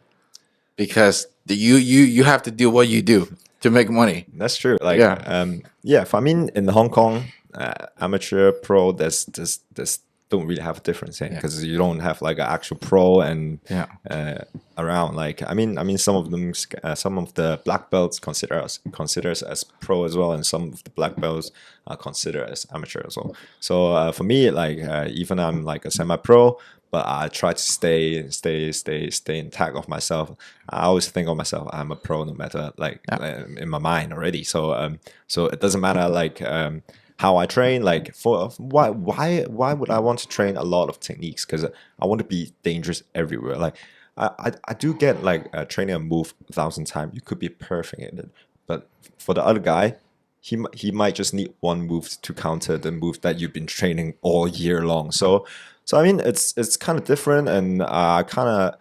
Speaker 1: because you have to do what you do to make money.
Speaker 2: That's true. Like,
Speaker 1: Yeah.
Speaker 2: if I mean in Hong Kong, amateur pro, there's don't really have a difference because you don't have like an actual pro and around. Like, I mean, some of them, some of the black belts considers as pro as well, and some of the black belts are considered as amateur as well. So for me, like, even I'm like a semi-pro, but I try to stay intact of myself. I always think of myself, I'm a pro no matter in my mind already. So so it doesn't matter like how I train. Like, for why would I want to train a lot of techniques? Because I want to be dangerous everywhere. Like I do get like training a move 1,000 times. You could be perfect in it, but for the other guy, he might just need one move to counter the move that you've been training all year long. So I mean, it's kind of different, and I kind of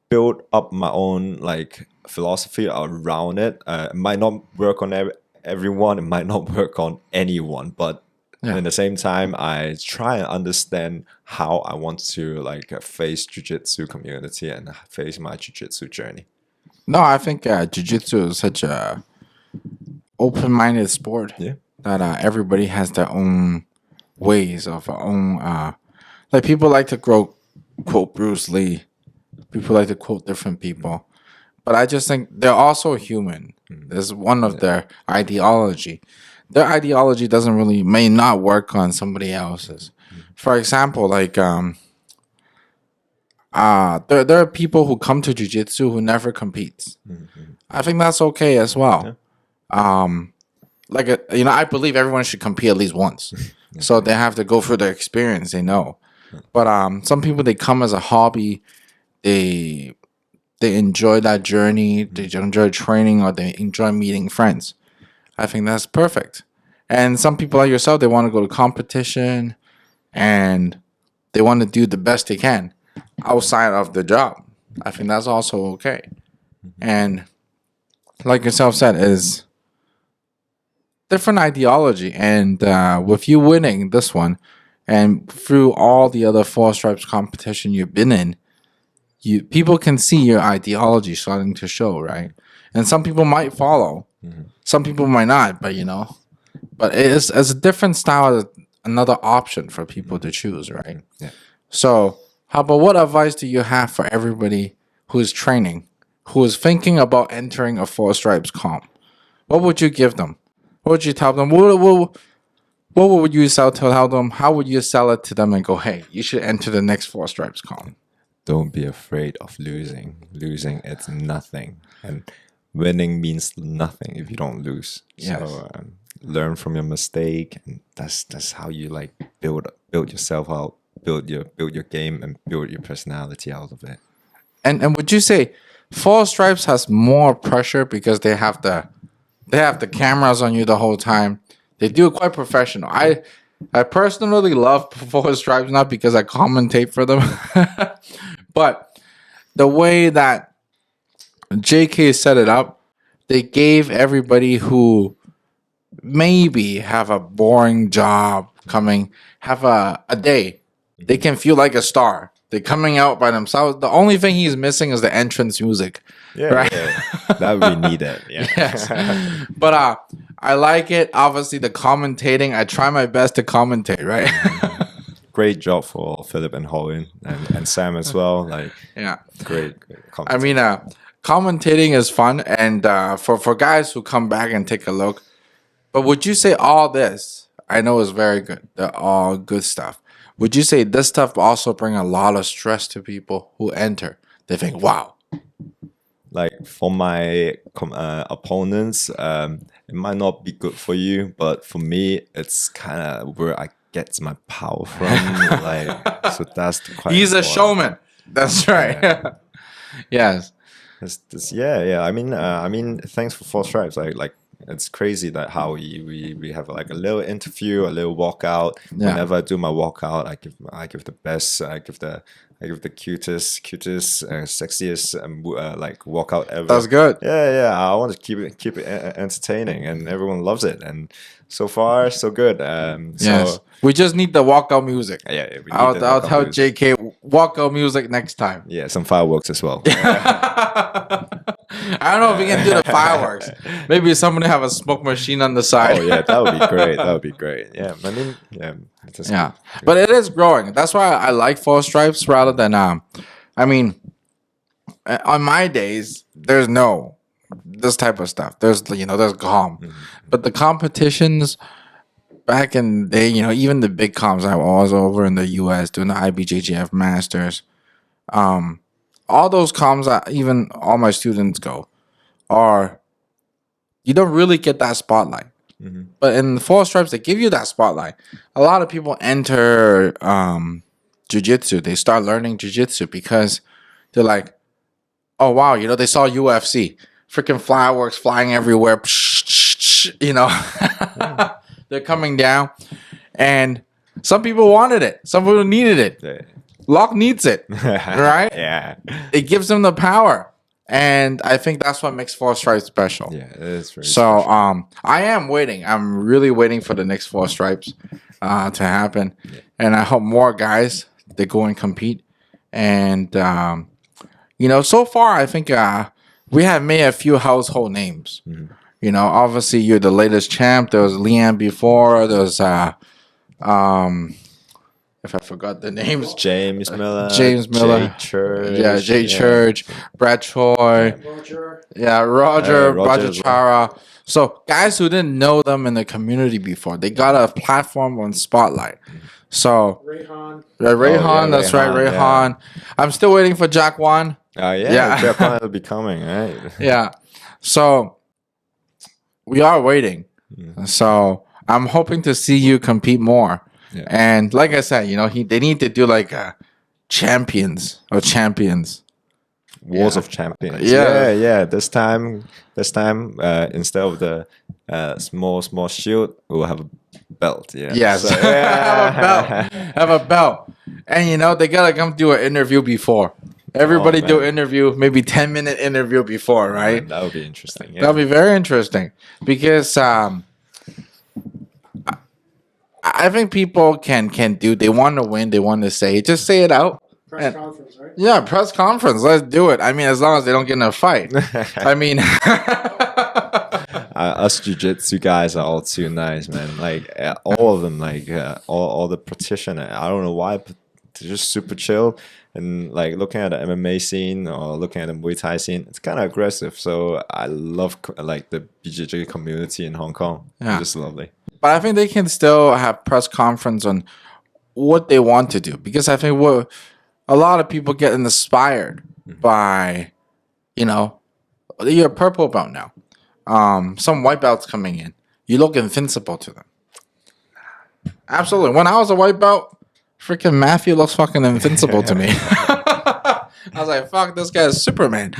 Speaker 2: build up my own like philosophy around it. It might not work on everyone, it might not work on anyone, but at the same time, I try and understand how I want to like face jiu-jitsu community and face my jiu-jitsu journey.
Speaker 1: No, I think jiu-jitsu is such a open-minded sport that everybody has their own ways of their own. Like, people like to quote Bruce Lee. People like to quote different people. But I just think they're also human. There's one of their ideology. Their ideology may not work on somebody else's. For example, like there are people who come to jiu-jitsu who never competes. I think that's okay as well. I believe everyone should compete at least once. So they have to go through the experience, they know. But some people, they come as a hobby. They enjoy that journey. They enjoy training, or they enjoy meeting friends. I think that's perfect. And some people like yourself, they want to go to competition, and they want to do the best they can outside of the job. I think that's also okay. And like yourself said, is different ideology. And with you winning this one, and through all the other 4 Stripes competition you've been in, people can see your ideology starting to show, right? And some people might follow, some people might not, but it's a different style, another option for people to choose, right?
Speaker 2: Yeah.
Speaker 1: So, what advice do you have for everybody who is training, who is thinking about entering a 4 Stripes comp? What would you give them? What would you tell them? What would you tell them? How would you sell it to them and go, hey, you should enter the next 4 Stripes comp?
Speaker 2: Don't be afraid of losing. Losing, it's nothing. And winning means nothing if you don't lose.
Speaker 1: Yes.
Speaker 2: So learn from your mistake. And that's how you like build yourself out, build your game, and build your personality out of it.
Speaker 1: And would you say 4 Stripes has more pressure because they have the cameras on you the whole time? They do it quite professional. I personally love 4 Stripes, not because I commentate for them, but the way that JK set it up, they gave everybody who maybe have a boring job have a day. They can feel like a star. They're coming out by themselves. The only thing he's missing is the entrance music.
Speaker 2: Yeah,
Speaker 1: right?
Speaker 2: That would be needed. Yeah.
Speaker 1: Yes. But I like it. Obviously, the commentating, I try my best to commentate, right?
Speaker 2: Great job for Philip and Hohen and Sam as well. Like,
Speaker 1: yeah,
Speaker 2: great
Speaker 1: I mean, commentating is fun, and for guys who come back and take a look. But would you say all this? I know is very good. They're all good stuff. would you say this stuff also bring a lot of stress to people who enter? They think, wow.
Speaker 2: Like for my opponents, it might not be good for you, but for me, it's kind of where I get my power from. Like, so that's quite.
Speaker 1: He's a
Speaker 2: important.
Speaker 1: showman. That's right. Yes.
Speaker 2: Yeah. I mean, thanks for 4STRIPES. Like it's crazy that how we have like a little interview, a little walkout.
Speaker 1: Yeah.
Speaker 2: Whenever I do my walkout, I give the best. I give the cutest, sexiest like walkout ever.
Speaker 1: That's good.
Speaker 2: Yeah. I want to keep it entertaining, and everyone loves it. And so far, so good.
Speaker 1: Yes. We just need the walkout music.
Speaker 2: Yeah.
Speaker 1: I'll tell JK walkout music next time.
Speaker 2: Yeah, some fireworks as well.
Speaker 1: I don't know if we can do the fireworks. Maybe somebody have a smoke machine on the side.
Speaker 2: Oh yeah, that would be great. That would be great. Yeah, I mean, yeah.
Speaker 1: Yeah, but it is growing. That's why I like 4STRIPES rather than I mean, on my days there's no this type of stuff. There's there's calm, but the competitions back in the day, even the big comps I was over in the U.S. doing the IBJJF Masters, all those comps that even all my students go are you don't really get that spotlight. But in the 4STRIPES, they give you that spotlight. A lot of people enter jiu-jitsu. They start learning jiu-jitsu because they're like, oh, wow, they saw UFC. Freaking fireworks flying everywhere. They're coming down. And some people wanted it. Some people needed it.
Speaker 2: Yeah.
Speaker 1: Lok needs it, right?
Speaker 2: Yeah.
Speaker 1: It gives them the power. And I think that's what makes 4STRIPES special.
Speaker 2: Yeah, it is very
Speaker 1: so
Speaker 2: special.
Speaker 1: I am waiting. I'm really waiting for the next 4STRIPES to happen. Yeah. And I hope more guys they go and compete. And so far I think we have made a few household names. Obviously you're the latest champ. There was Leanne before. There was if I forgot the names.
Speaker 2: James Miller.
Speaker 1: Jay
Speaker 2: Church.
Speaker 1: Yeah, Jay Church, Brad Choi.
Speaker 3: Roger.
Speaker 1: Yeah, Roger
Speaker 2: Roger
Speaker 1: Chara. So guys who didn't know them in the community before, they got a platform on Spotlight. So
Speaker 3: Rayhan.
Speaker 1: Rayhan, that's right, Rayhan. Yeah. I'm still waiting for Jack Wan.
Speaker 2: Jack Wan will be coming, right?
Speaker 1: Yeah. So we are waiting. So I'm hoping to see you compete more. Yeah. And like I said, they need to do like champions.
Speaker 2: Wars of Champions.
Speaker 1: Yeah.
Speaker 2: This time, instead of the small shield, we'll have a belt. Yeah.
Speaker 1: Yes. So, have a belt. And they gotta come do an interview before. Everybody do an interview, maybe 10-minute interview before, right?
Speaker 2: That would be interesting. Yeah.
Speaker 1: That would be very interesting because I think people can do. They want to win. They want to say. Just say it out.
Speaker 3: Press conference, right?
Speaker 1: Yeah, press conference. Let's do it. I mean, as long as they don't get in a fight. I mean,
Speaker 2: us jiu-jitsu guys are all too nice, man. Like all of them, like all the practitioners. I don't know why, but they're just super chill. And like looking at the MMA scene or looking at the Muay Thai scene, it's kind of aggressive. So I love like the BJJ community in Hong Kong.
Speaker 1: Yeah.
Speaker 2: It's just lovely.
Speaker 1: But I think they can still have press conference on what they want to do, because I think a lot of people get inspired by, you're a purple belt now. Some white belts coming in. You look invincible to them. Absolutely. When I was a white belt, freaking Matthew looks fucking invincible to me. I was like, fuck, this guy is Superman.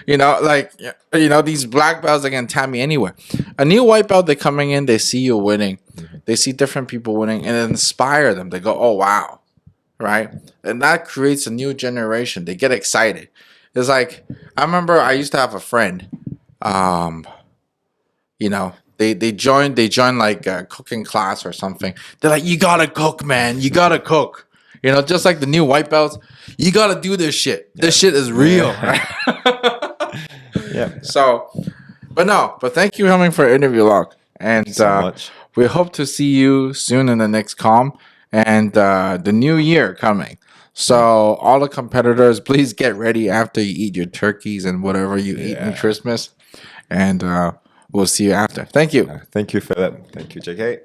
Speaker 1: These black belts, they can tap me anywhere. A new white belt, they're coming in, they see you winning. They see different people winning, and it inspire them. They go, oh, wow. Right? And that creates a new generation. They get excited. It's like, I remember I used to have a friend, they joined like a cooking class or something. They're like, you gotta cook, man. You gotta cook. Just like the new white belts, you gotta do this shit. Yeah. This shit is real. Right?
Speaker 2: Yeah.
Speaker 1: So, but thank you for coming for an interview, Lok. And
Speaker 2: so much.
Speaker 1: We hope to see you soon in the next comm and the new year coming. So all the competitors, please get ready after you eat your turkeys and whatever you eat in Christmas. And we'll see you after. Thank you.
Speaker 2: Thank you, Philip. Thank you, JK.